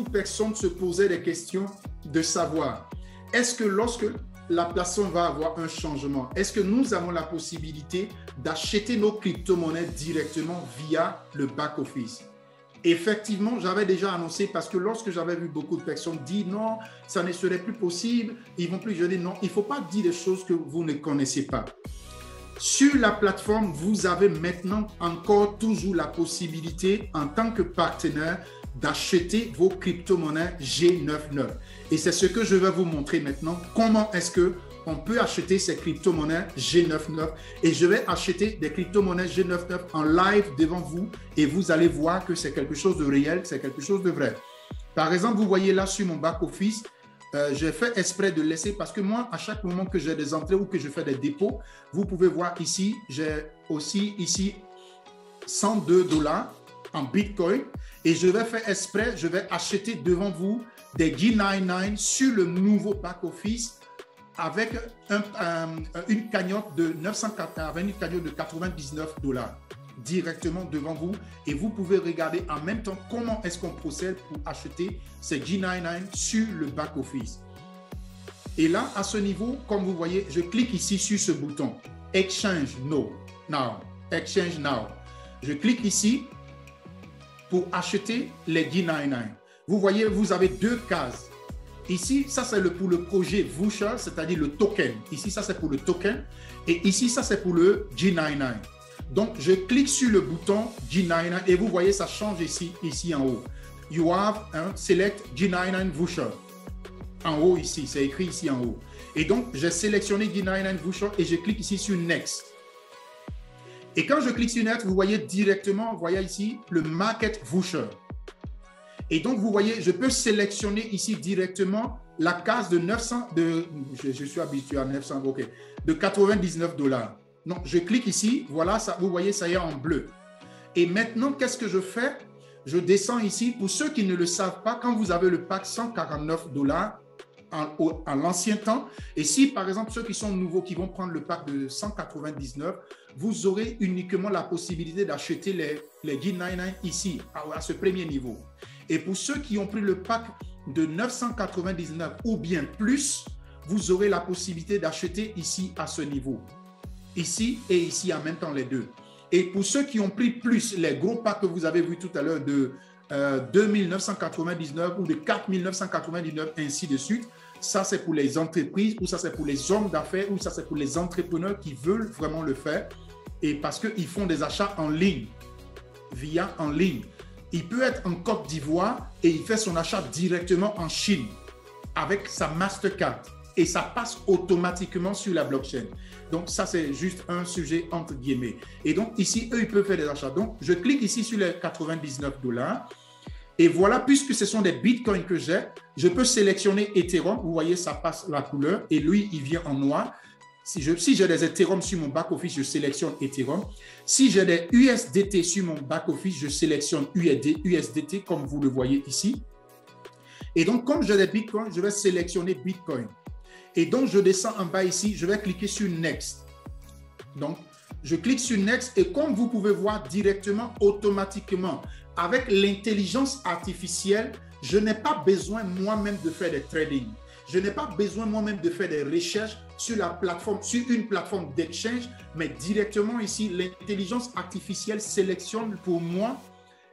beaucoup de personnes se posaient des questions de savoir, est-ce que lorsque la plateforme va avoir un changement, est-ce que nous avons la possibilité d'acheter nos crypto-monnaies directement via le back-office? Effectivement, j'avais déjà annoncé parce que lorsque j'avais vu beaucoup de personnes dire non, ça ne serait plus possible, ils vont plus, je dis non, il ne faut pas dire des choses que vous ne connaissez pas. Sur la plateforme, vous avez maintenant encore toujours la possibilité en tant que partenaire d'acheter vos crypto-monnaies G99. Et c'est ce que je vais vous montrer maintenant. Comment est-ce qu'on peut acheter ces crypto-monnaies G99? Et je vais acheter des crypto-monnaies G99 en live devant vous et vous allez voir que c'est quelque chose de réel, c'est quelque chose de vrai. Par exemple, vous voyez là sur mon back-office, j'ai fait exprès de laisser parce que moi, à chaque moment que j'ai des entrées ou que je fais des dépôts, vous pouvez voir ici, j'ai aussi ici 102 $ en Bitcoin et je vais faire exprès, je vais acheter devant vous des G99 sur le nouveau back-office avec une cagnotte de 99 $ directement devant vous et vous pouvez regarder en même temps comment est-ce qu'on procède pour acheter ces G99 sur le back-office. Et là, à ce niveau, comme vous voyez, je clique ici sur ce bouton Exchange Now. Exchange Now. Je clique ici pour acheter les G99. Vous voyez, vous avez deux cases. Ici, ça c'est pour le projet Voucher, c'est-à-dire le token. Ici, ça c'est pour le token. Et ici, ça c'est pour le G99. Donc, je clique sur le bouton G99 et vous voyez, ça change ici en haut. You have select G99 Voucher. En haut ici, c'est écrit ici en haut. Et donc, j'ai sélectionné G99 Voucher et je clique ici sur Next. Et quand je clique sur Next, vous voyez directement, vous voyez ici, le Market Voucher. Et donc, vous voyez, je peux sélectionner ici directement la case de 900, je suis habitué à 900, ok, de 99 $. Donc, je clique ici, voilà, ça, vous voyez, ça y est en bleu. Et maintenant, qu'est-ce que je fais? Je descends ici. Pour ceux qui ne le savent pas, quand vous avez le pack 149 $ en l'ancien temps, et si par exemple ceux qui sont nouveaux, qui vont prendre le pack de 199, vous aurez uniquement la possibilité d'acheter les G99 ici, à ce premier niveau. Et pour ceux qui ont pris le pack de 999 ou bien plus, vous aurez la possibilité d'acheter ici à ce niveau. Ici et ici en même temps les deux. Et pour ceux qui ont pris plus, les gros packs que vous avez vu tout à l'heure de 2999 ou de 4999, ainsi de suite, ça c'est pour les entreprises ou ça c'est pour les hommes d'affaires ou ça c'est pour les entrepreneurs qui veulent vraiment le faire et parce qu'ils font des achats en ligne, via en ligne. Il peut être en Côte d'Ivoire et il fait son achat directement en Chine avec sa Mastercard. Et ça passe automatiquement sur la blockchain. Donc, ça, c'est juste un sujet entre guillemets. Et donc, ici, eux, ils peuvent faire des achats. Donc, je clique ici sur les 99 $. Et voilà, puisque ce sont des bitcoins que j'ai, je peux sélectionner Ethereum. Vous voyez, ça passe la couleur. Et lui, il vient en noir. Si j'ai des Ethereum sur mon back-office, je sélectionne Ethereum. Si j'ai des USDT sur mon back-office, je sélectionne USDT, comme vous le voyez ici. Et donc, comme j'ai des bitcoins, je vais sélectionner Bitcoin. Et donc, je descends en bas ici, je vais cliquer sur Next. Donc, je clique sur Next et comme vous pouvez voir directement, automatiquement, avec l'intelligence artificielle, je n'ai pas besoin moi-même de faire des trading. Je n'ai pas besoin moi-même de faire des recherches sur la plateforme, sur une plateforme d'exchange, mais directement ici, l'intelligence artificielle sélectionne pour moi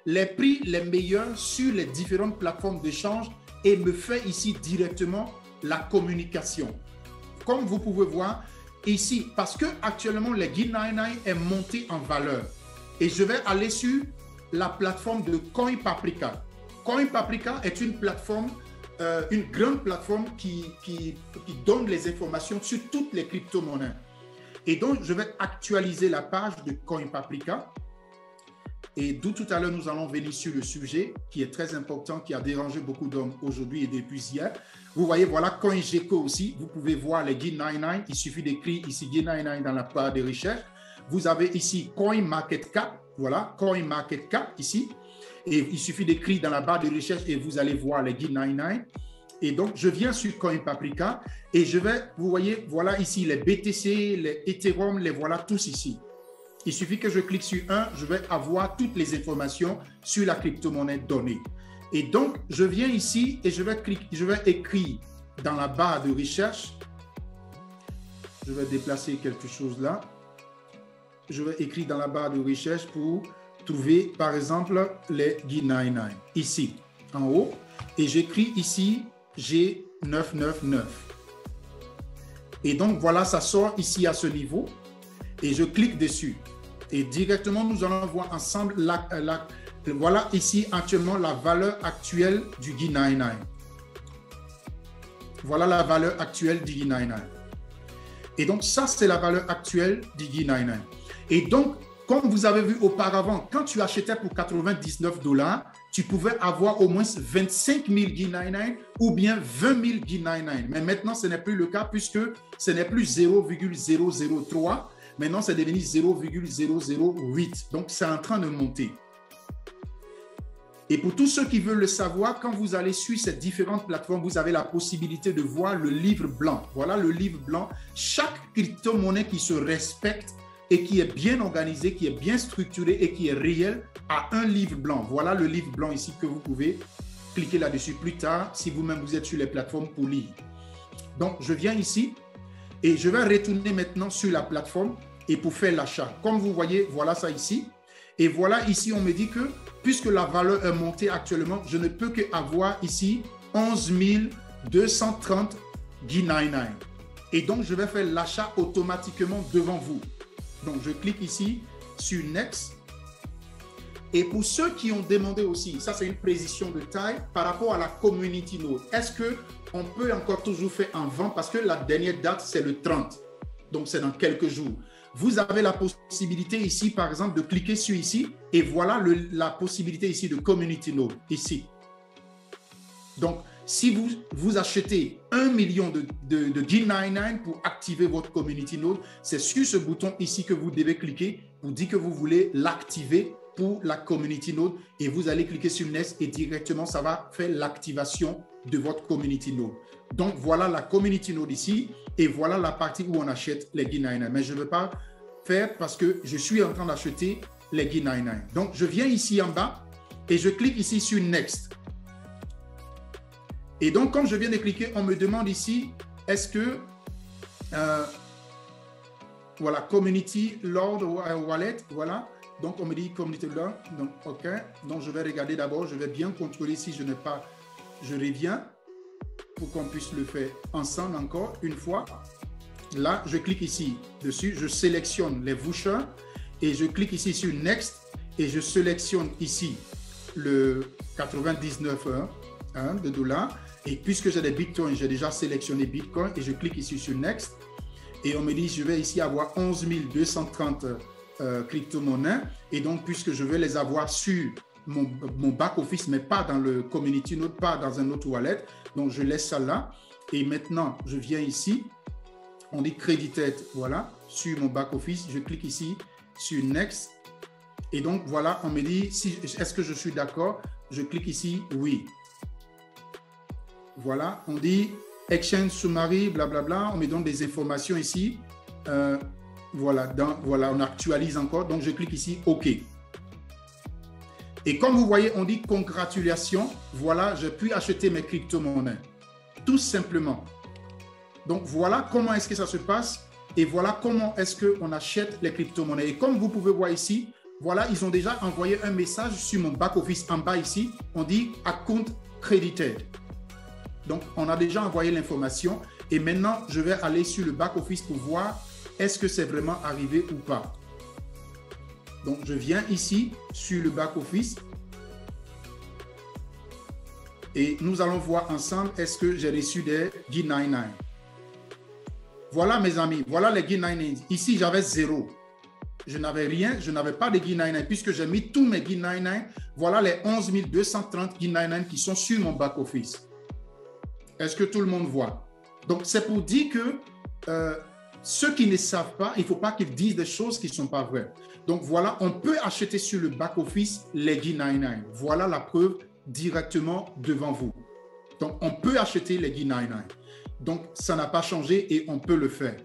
les prix les meilleurs sur les différentes plateformes d'échange et me fait ici directement la communication. Comme vous pouvez voir ici, parce que actuellement les G99 est monté en valeur et je vais aller sur la plateforme de CoinPaprika. CoinPaprika est une plateforme, une grande plateforme qui donne les informations sur toutes les crypto-monnaies. Et donc, je vais actualiser la page de CoinPaprika. Et d'où tout à l'heure, nous allons venir sur le sujet qui est très important, qui a dérangé beaucoup d'hommes aujourd'hui et depuis hier. Vous voyez, voilà CoinGecko aussi. Vous pouvez voir les G99. Il suffit d'écrire ici G99 dans la barre de recherche. Vous avez ici CoinMarketCap. Voilà, CoinMarketCap ici. Et il suffit d'écrire dans la barre de recherche et vous allez voir les G99. Et donc, je viens sur CoinPaprika et je vais, vous voyez, voilà ici les BTC, les Ethereum, les voilà tous ici. Il suffit que je clique sur un, je vais avoir toutes les informations sur la crypto-monnaie donnée. Et donc, je viens ici et je vais écrire dans la barre de recherche. Je vais déplacer quelque chose là. Je vais écrire dans la barre de recherche pour trouver, par exemple, les G99. Ici, en haut. Et j'écris ici G999. Et donc, voilà, ça sort ici à ce niveau. Et je clique dessus. Et directement, nous allons voir ensemble, voilà ici actuellement la valeur actuelle du G99. Voilà la valeur actuelle du G99. Et donc, ça, c'est la valeur actuelle du G99. Et donc, comme vous avez vu auparavant, quand tu achetais pour 99 $, tu pouvais avoir au moins 25 000 G99 ou bien 20 000 G99. Mais maintenant, ce n'est plus le cas puisque ce n'est plus 0,003. Maintenant, c'est devenu 0,008. Donc, c'est en train de monter. Et pour tous ceux qui veulent le savoir, quand vous allez sur ces différentes plateformes, vous avez la possibilité de voir le livre blanc. Voilà le livre blanc. Chaque crypto-monnaie qui se respecte et qui est bien organisé, qui est bien structuré et qui est réel, a un livre blanc. Voilà le livre blanc ici que vous pouvez cliquer là-dessus plus tard si vous-même vous êtes sur les plateformes pour lire. Donc, je viens ici et je vais retourner maintenant sur la plateforme et pour faire l'achat. Comme vous voyez, voilà ça ici. Et voilà ici, on me dit que puisque la valeur est montée actuellement, je ne peux qu'avoir ici 11 230 G99. Et donc, je vais faire l'achat automatiquement devant vous. Donc, je clique ici sur Next. Et pour ceux qui ont demandé aussi, ça c'est une précision de taille par rapport à la Community Node. Est-ce qu'on peut encore toujours faire en vente parce que la dernière date, c'est le 30. Donc, c'est dans quelques jours. Vous avez la possibilité ici, par exemple, de cliquer sur ici et voilà la possibilité ici de Community Node, ici. Donc, si vous achetez 1 million de G99 pour activer votre Community Node, c'est sur ce bouton ici que vous devez cliquer pour dire que vous voulez l'activer pour la Community Node et vous allez cliquer sur Next et directement, ça va faire l'activation de votre Community Node. Donc, voilà la Community Node ici et voilà la partie où on achète les G99. Mais je ne veux pas faire parce que je suis en train d'acheter les G99. Donc, je viens ici en bas et je clique ici sur Next. Et donc, comme je viens de cliquer, on me demande ici, est-ce que, voilà, Community Lord Wallet, voilà. Donc, on me dit Community Lord, donc, OK. Donc, je vais regarder d'abord, je vais bien contrôler si je n'ai pas, je reviens pour qu'on puisse le faire ensemble encore une fois. Là, je clique ici dessus, je sélectionne les vouchers et je clique ici sur Next et je sélectionne ici le 99 de dollars. Et puisque j'ai des bitcoins, j'ai déjà sélectionné Bitcoin et je clique ici sur Next. Et on me dit, je vais ici avoir 11 230 crypto-monnaies. Et donc, puisque je vais les avoir sur mon back-office, mais pas dans le Community Node, pas dans un autre wallet. Donc, je laisse ça là. Et maintenant, je viens ici. On dit Credited, voilà, sur mon back-office. Je clique ici sur Next. Et donc, voilà, on me dit, est-ce que je suis d'accord? Je clique ici, oui. Voilà, on dit Exchange Summary, blablabla. On me donne des informations ici. Voilà, on actualise encore. Donc, je clique ici, OK. Et comme vous voyez, on dit congratulations. Voilà, j'ai pu acheter mes crypto-monnaies. Tout simplement. Donc, voilà comment est-ce que ça se passe. Et voilà comment est-ce qu'on achète les crypto-monnaies. Et comme vous pouvez voir ici, voilà, ils ont déjà envoyé un message sur mon back-office en bas ici. On dit Account Credited. Donc, on a déjà envoyé l'information. Et maintenant, je vais aller sur le back-office pour voir est-ce que c'est vraiment arrivé ou pas. Donc, je viens ici sur le back-office. Et nous allons voir ensemble est-ce que j'ai reçu des G99. Voilà, mes amis. Voilà les G99. Ici, j'avais 0. Je n'avais rien. Je n'avais pas de G99 puisque j'ai mis tous mes G99. Voilà les 11 230 G99 qui sont sur mon back-office. Est-ce que tout le monde voit? Donc, c'est pour dire que ceux qui ne savent pas, il ne faut pas qu'ils disent des choses qui ne sont pas vraies. Donc, voilà, on peut acheter sur le back-office les G99. Voilà la preuve directement devant vous. Donc, on peut acheter les G99. Donc, ça n'a pas changé et on peut le faire.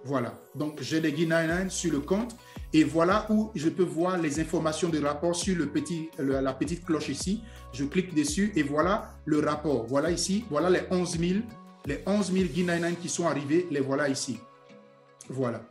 Voilà. Donc, j'ai des G99 sur le compte Et voilà où je peux voir les informations du rapport sur la petite cloche ici. Je clique dessus et voilà le rapport. Voilà ici, voilà les 11 000 Guinéens qui sont arrivés, les voilà ici. Voilà.